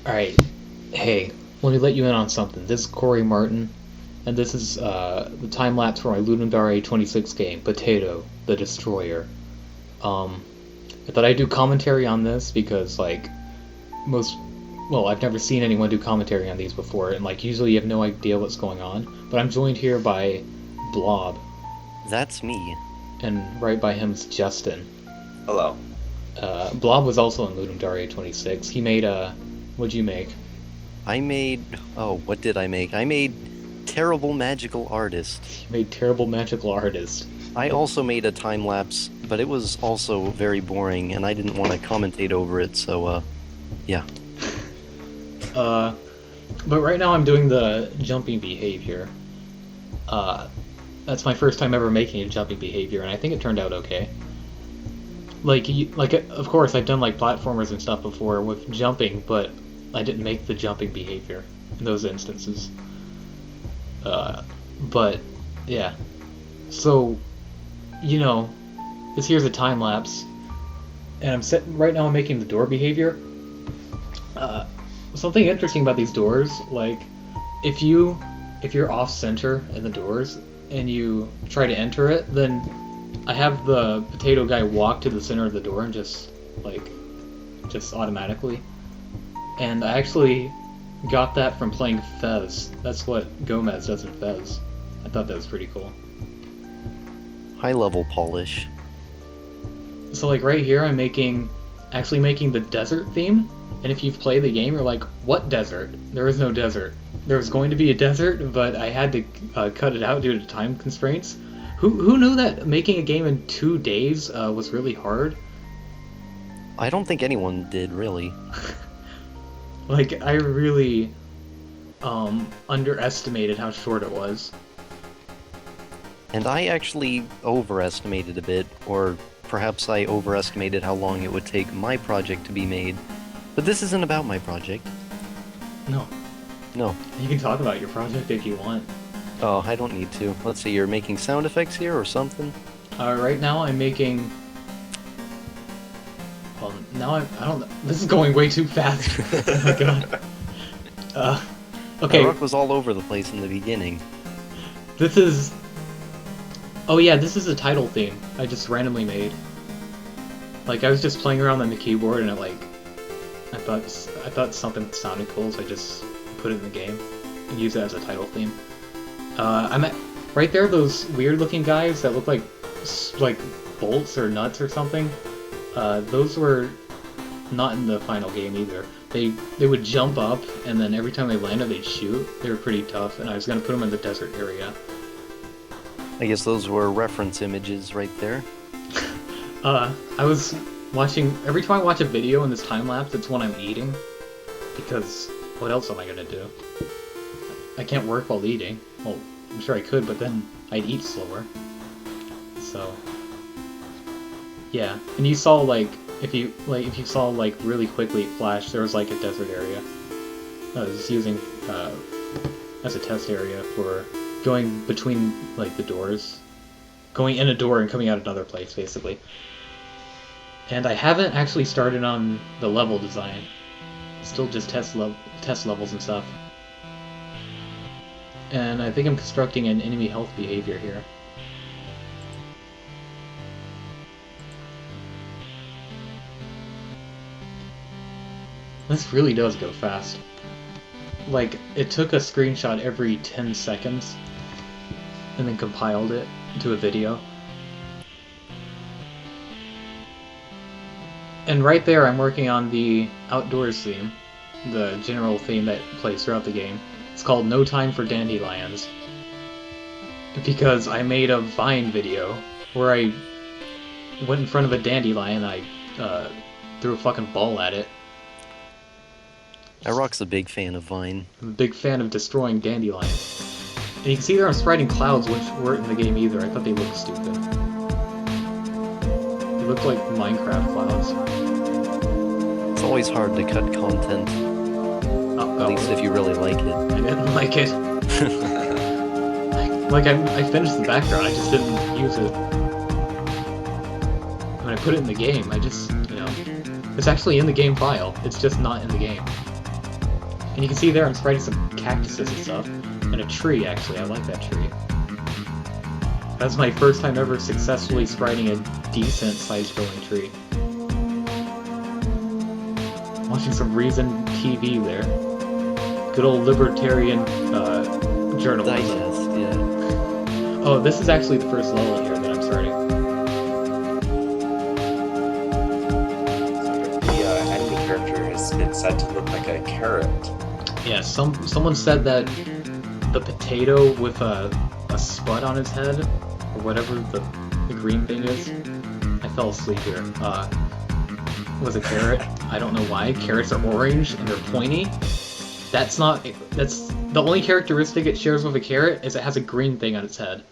Alright, hey, let me let you in on something. This is Corey Martin, and this is the time lapse for my Ludum Dare 26 game, Potato, the Destroyer. I thought I'd do commentary on this because, like, I've never seen anyone do commentary on these before, and, like, usually you have no idea what's going on. But I'm joined here by Blob. That's me. And right by him is Justin. Hello. Blob was also in Ludum Dare 26. He made, what'd you make? What did I make? I made Terrible Magical Artist. He made Terrible Magical Artist. I also made a time-lapse, but it was also very boring, and I didn't want to commentate over it, so, yeah. But right now I'm doing the jumping behavior. That's my first time ever making a jumping behavior, and I think it turned out okay. Of course, I've done, like, platformers and stuff before with jumping, but I didn't make the jumping behavior in those instances. But, yeah. So, you know, this here's a time lapse, and right now I'm making the door behavior. Something interesting about these doors, like, if you're off center in the doors and you try to enter it, then I have the potato guy walk to the center of the door and just automatically. And I actually got that from playing Fez. That's what Gomez does in Fez. I thought that was pretty cool. High-level polish. So, like, right here I'm actually making the desert theme. And if you've played the game, you're like, what desert? There is no desert. There was going to be a desert, but I had to cut it out due to time constraints. Who knew that making a game in 2 days was really hard? I don't think anyone did, really. Like, I really underestimated how short it was. And I actually overestimated a bit, or perhaps I overestimated how long it would take my project to be made. But this isn't about my project. No. No. You can talk about your project if you want. Oh, I don't need to. Let's see, you're making sound effects here or something? Right now I'm making... Well, now I don't know. This is going way too fast. Oh my god. Okay. My rock was all over the place in the beginning. This is... Oh yeah, this is a title theme I just randomly made. Like, I was just playing around on the keyboard and I thought something sounded cool, so I just put it in the game and use it as a title theme. Right there, those weird-looking guys that look like bolts or nuts or something. Those were not in the final game either. They would jump up, and then every time they landed, they'd shoot. They were pretty tough, and I was gonna put them in the desert area. I guess those were reference images right there. I was watching... Every time I watch a video in this time-lapse, it's when I'm eating. Because what else am I gonna do? I can't work while eating. Well, I'm sure I could, but then I'd eat slower. So... Yeah, and you saw, like, if you saw, like, really quickly it flashed, there was, like, a desert area. I was using, as a test area for going between, like, the doors. Going in a door and coming out another place, basically. And I haven't actually started on the level design. Still just test levels and stuff. And I think I'm constructing an enemy health behavior here. This really does go fast. Like, it took a screenshot every 10 seconds and then compiled it into a video. And right there I'm working on the outdoors theme, the general theme that plays throughout the game. It's called No Time for Dandelions. Because I made a Vine video where I went in front of a dandelion and I threw a fucking ball at it. Rock's a big fan of Vine. I'm a big fan of destroying dandelions. And you can see there I'm spriting clouds which weren't in the game either. I thought they looked stupid. They looked like Minecraft clouds. It's always hard to cut content. At least if you really like it. I didn't like it. I finished the background, I just didn't use it. When I put it in the game, I just, it's actually in the game file. It's just not in the game. And you can see there I'm spriting some cactuses and stuff. And a tree, actually. I like that tree. That's my first time ever successfully spriting a decent-sized growing tree. Watching some Reason TV there. Good old libertarian journalism. Digest, yeah. Oh, this is actually the first level here that I'm starting. The enemy character has been said to look like a carrot. Yeah, someone said that the potato with a spud on his head, or whatever the green thing is. I fell asleep here. Was a carrot. I don't know why. Carrots are orange and they're pointy. That's the only characteristic it shares with a carrot is it has a green thing on its head.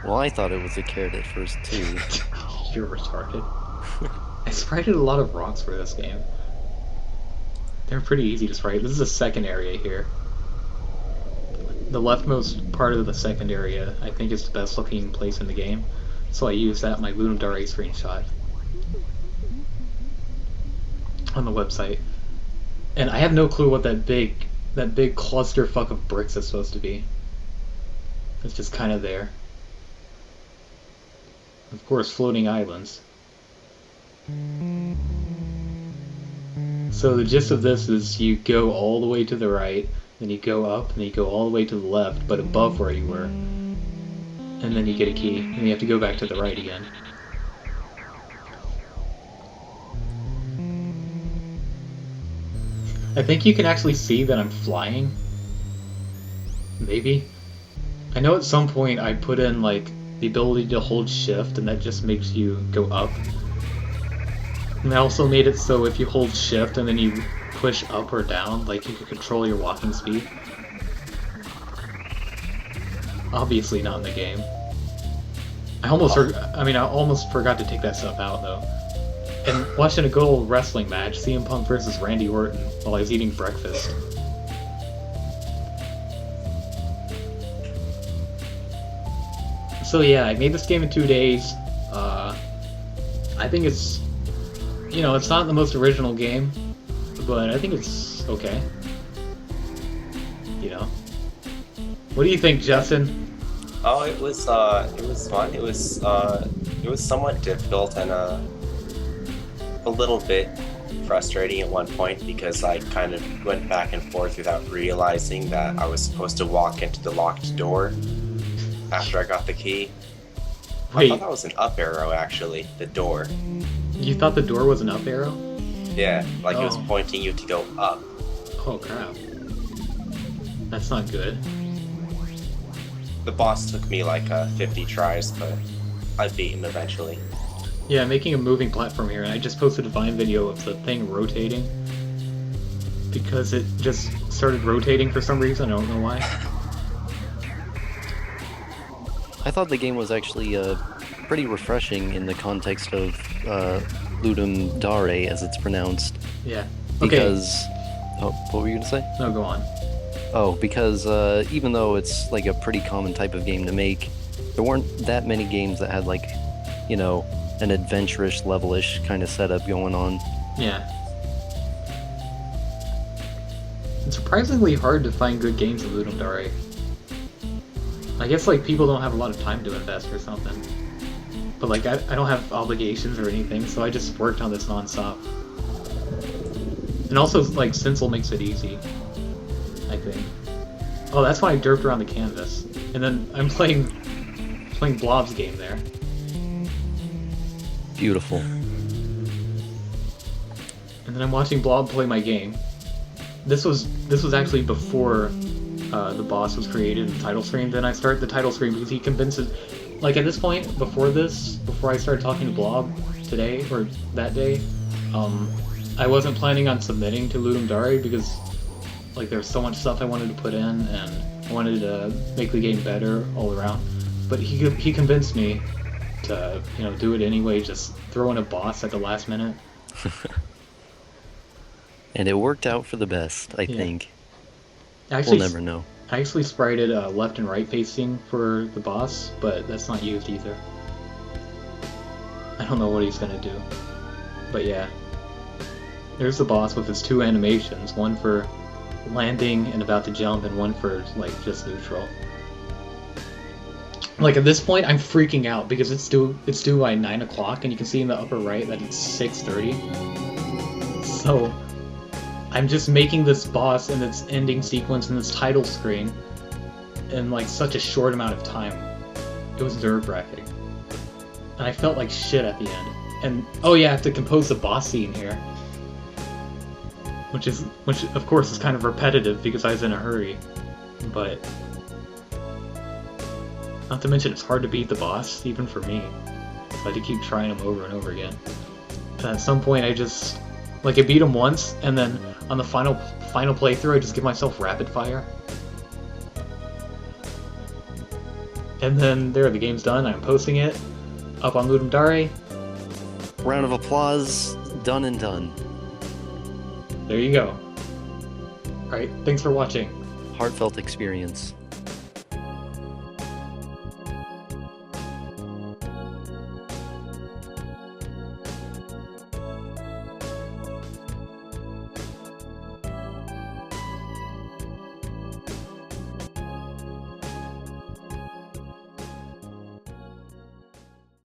Well, I thought it was a carrot at first, too. You're retarded. I sprited a lot of rocks for this game. They're pretty easy to sprite. This is the second area here. The leftmost part of the second area, I think, is the best looking place in the game. So I use that in my Ludum Dare screenshot on the website. And I have no clue what that big clusterfuck of bricks is supposed to be. It's just kind of there. Of course, floating islands. So the gist of this is you go all the way to the right, then you go up, and then you go all the way to the left, but above where you were. And then you get a key, and you have to go back to the right again. I think you can actually see that I'm flying. Maybe. I know at some point I put in like the ability to hold shift, and that just makes you go up. And I also made it so if you hold shift and then you push up or down, like you can control your walking speed. Obviously not in the game. I almost forgot to take that stuff out though. And watching a good old wrestling match, CM Punk versus Randy Orton, while I was eating breakfast. So yeah, I made this game in 2 days. I think it's, it's not the most original game, but I think it's okay. What do you think, Justin? Oh, it was fun. It was somewhat difficult and a little bit frustrating at one point because I kind of went back and forth without realizing that I was supposed to walk into the locked door after I got the key. Wait. I thought that was an up arrow, actually, the door. You thought the door was an up arrow? Yeah, like it was Oh. pointing you to go up. Oh crap. That's not good. The boss took me like 50 tries, but I beat him eventually. Yeah, I'm making a moving platform here, and I just posted a Vine video of the thing rotating. Because it just started rotating for some reason, I don't know why. I thought the game was actually pretty refreshing in the context of Ludum Dare, as it's pronounced. Yeah. Okay. Because... Oh, what were you going to say? No, go on. Oh, because even though it's like a pretty common type of game to make, there weren't that many games that had like, an adventurous, level-ish kind of setup going on. Yeah. It's surprisingly hard to find good games in Ludum Dare. I guess like people don't have a lot of time to invest or something. But like I don't have obligations or anything, so I just worked on this non-stop. And also like Stencil makes it easy, I think. Oh, that's why I derped around the canvas. And then I'm playing Blob's game there. Beautiful. And then I'm watching Blob play my game. This was actually before the boss was created in the title screen. Then I start the title screen because he convinces... Like at this point, before I started talking to Blob today, or that day, I wasn't planning on submitting to Ludum Dare because like there's so much stuff I wanted to put in and I wanted to make the game better all around. But he convinced me to do it anyway, just throw in a boss at the last minute. And it worked out for the best, I think. Actually, We'll never know. I actually sprited left and right facing for the boss, but that's not used either. I don't know what he's gonna do. But yeah. There's the boss with his 2 animations, one for landing and about to jump, and one for, like, just neutral. Like, at this point, I'm freaking out because it's due by 9 o'clock, and you can see in the upper right that it's 6:30. So, I'm just making this boss and its ending sequence and this title screen in, like, such a short amount of time. It was nerve-wracking. And I felt like shit at the end. And, oh yeah, I have to compose the boss scene here. Which of course is kind of repetitive because I was in a hurry. But not to mention it's hard to beat the boss, even for me. So I had to keep trying him over and over again. And at some point I just I beat him once, and then on the final playthrough I just give myself rapid fire. And then there, the game's done, I'm posting it up on Ludum Dare. Round of applause, done and done. There you go. Alright, thanks for watching. Heartfelt experience.